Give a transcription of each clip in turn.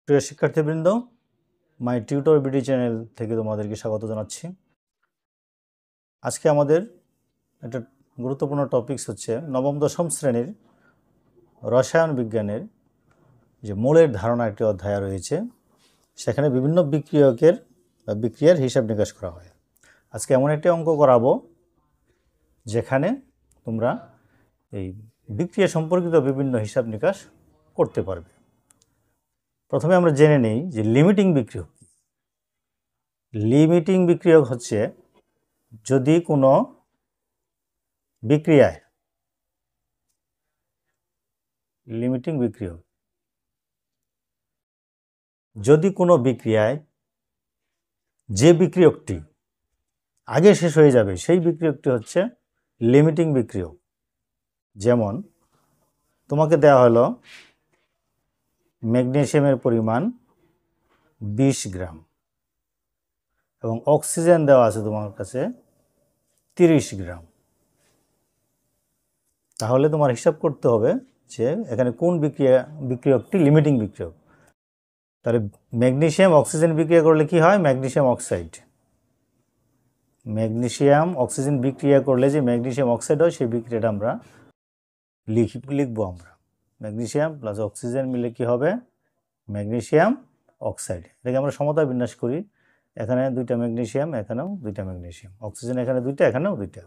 প্রিয় শিক্ষার্থীবৃন্দ, মাই tutor BD channel থেকে তোমাদেরকে স্বাগত জানাচ্ছি। আজকে আমাদের একটা গুরুত্বপূর্ণ টপিকস হচ্ছে নবম দশম শ্রেণীর রসায়ন বিজ্ঞানের যে মোলের ধারণা একটি অধ্যায় রয়েছে, সেখানে বিভিন্ন বিক্রিয়ার হিসাব নিকাশ করা হয়। আজকে এমন একটি অঙ্ক করাবো যেখানে তোমরা এই বিক্রিয়া সম্পর্কিত বিভিন্ন হিসাব নিকাশ করতে পারবে। প্রথমে আমরা জেনে নেই যে লিমিটিং বিক্রিয়ক। লিমিটিং বিক্রিয়ক হচ্ছে যদি কোনো বিক্রিয়ায় যে বিক্রিয়কটি আগে শেষ হয়ে যাবে সেই বিক্রিয়কটি হচ্ছে লিমিটিং বিক্রিয়ক। যেমন তোমাকে দেওয়া হলো ম্যাগনেসিয়ামের পরিমাণ 20 গ্রাম এবং অক্সিজেন দেওয়া আছে তোমার কাছে 30 গ্রাম। তাহলে তোমার হিসাব করতে হবে যে এখানে কোন বিক্রিয়কটি লিমিটিং বিক্রিয়ক। তাহলে ম্যাগনেসিয়াম অক্সিজেন বিক্রিয়া করলে কি হয়? ম্যাগনেসিয়াম অক্সিজেন বিক্রিয়া করলে যে ম্যাগনেসিয়াম অক্সাইড হয় সেই বিক্রিয়াটা আমরা লিখবো। আমরা ম্যাগনেসিয়াম প্লাস অক্সিজেন মিলে কি হবে? Magnesium oxide. এটাকে আমরা সমতা বিন্যাস করি। এখানে 2টা ম্যাগনেসিয়াম, এখানেও 2টা ম্যাগনেসিয়াম, অক্সিজেন এখানে 2টা, এখানেও 2টা,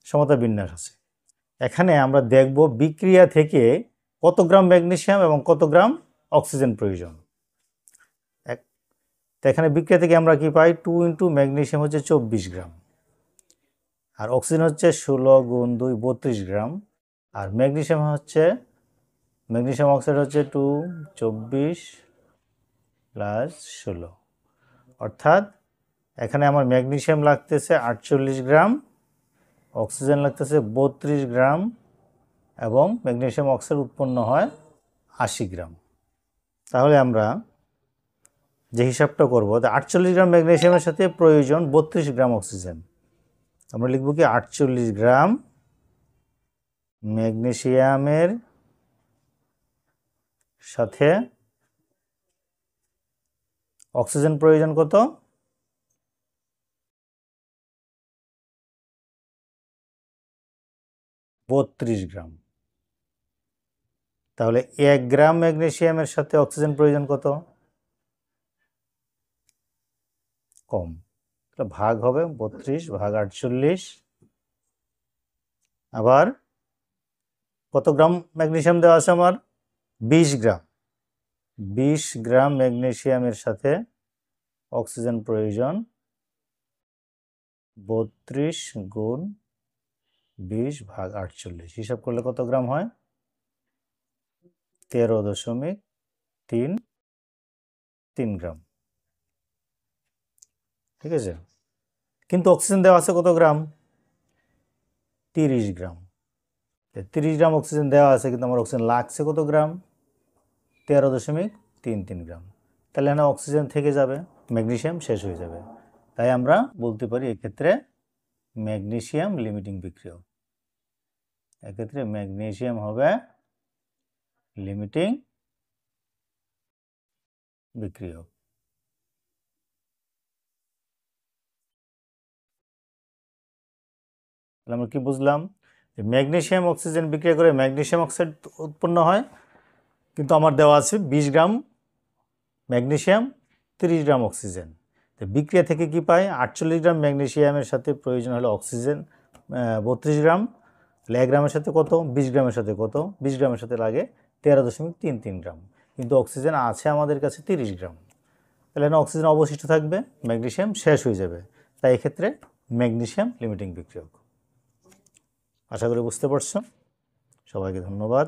সমতা বিন্যাস আছে। এখানে আমরা দেখব বিক্রিয়া থেকে কত গ্রাম ম্যাগনেসিয়াম এবং কত গ্রাম অক্সিজেন প্রয়োজন। তো এখানে বিক্রিয়া থেকে আমরা কি পাই? 2 ইন্টু ম্যাগনেসিয়াম হচ্ছে 24 গ্রাম, আর অক্সিজেন হচ্ছে 16 গুণ 2 32 গ্রাম, আর ম্যাগনেসিয়াম অক্সাইড হচ্ছে 2 24 প্লাস 16, অর্থাৎ এখানে আমার ম্যাগনেসিয়াম লাগতেছে 48 গ্রাম, অক্সিজেন লাগতেছে 32 গ্রাম এবং ম্যাগনেসিয়াম অক্সাইড উৎপন্ন হয় 80 গ্রাম। তাহলে আমরা যে হিসাবটা করব, 48 গ্রাম ম্যাগনেসিয়ামের সাথে প্রয়োজন 32 গ্রাম অক্সিজেন। আমরা লিখব কি 48 গ্রাম ম্যাগনেসিয়ামের সাথে অক্সিজেন প্রয়োজন কত? 32 গ্রাম। তাহলে 1 গ্রাম ম্যাগনেসিয়ামের সাথে অক্সিজেন প্রয়োজন কত? কম, ভাগ হবে 32 ভাগ 48। আবার কত গ্রাম ম্যাগনেসিয়াম দেওয়া আছে আমার? 20 গ্রাম। 20 গ্রাম ম্যাগনেসিয়ামের সাথে অক্সিজেন প্রয়োজন 32 গুণ 20 ভাগ 48। হিসাব করলে কত গ্রাম হয়? 13.33 গ্রাম। ঠিক আছে, কিন্তু অক্সিজেন দেওয়া আছে কত গ্রাম? 30 গ্রাম। 30 গ্রাম অক্সিজেন দেওয়া আছে, কিন্তু আমার অক্সিজেন লাগছে কত গ্রাম? 13.33 গ্রাম। তাহলে না অক্সিজেন থেকে যাবে, ম্যাগনেসিয়াম শেষ হয়ে যাবে। তাই আমরা বলতে পারি এক্ষেত্রে ম্যাগনেসিয়াম লিমিটিং বিক্রিয়ক। এক্ষেত্রে ম্যাগনেসিয়াম হবে লিমিটিং বিক্রিয়ক। তাহলে আমরা কি বুঝলাম? যে ম্যাগনেসিয়াম অক্সিজেন বিক্রিয়া করে ম্যাগনেসিয়াম অক্সাইড উৎপন্ন হয়, কিন্তু আমার দেওয়া আছে 20 গ্রাম ম্যাগনেসিয়াম 30 গ্রাম অক্সিজেন। তো বিক্রিয়া থেকে কি পাই? 48 গ্রাম ম্যাগনেসিয়ামের সাথে প্রয়োজন হলো অক্সিজেন 32 গ্রাম। তাহলে 1 গ্রামের সাথে কত? 20 গ্রামের সাথে কত? 20 গ্রামের সাথে লাগে 13.33 গ্রাম, কিন্তু অক্সিজেন আছে আমাদের কাছে 30 গ্রাম। তাহলে না অক্সিজেন অবশিষ্ট থাকবে, ম্যাগনেসিয়াম শেষ হয়ে যাবে। তাই এক্ষেত্রে ম্যাগনেসিয়াম লিমিটিং বিক্রিয়ক। আশা করি বুঝতে পারছো। সবাইকে ধন্যবাদ।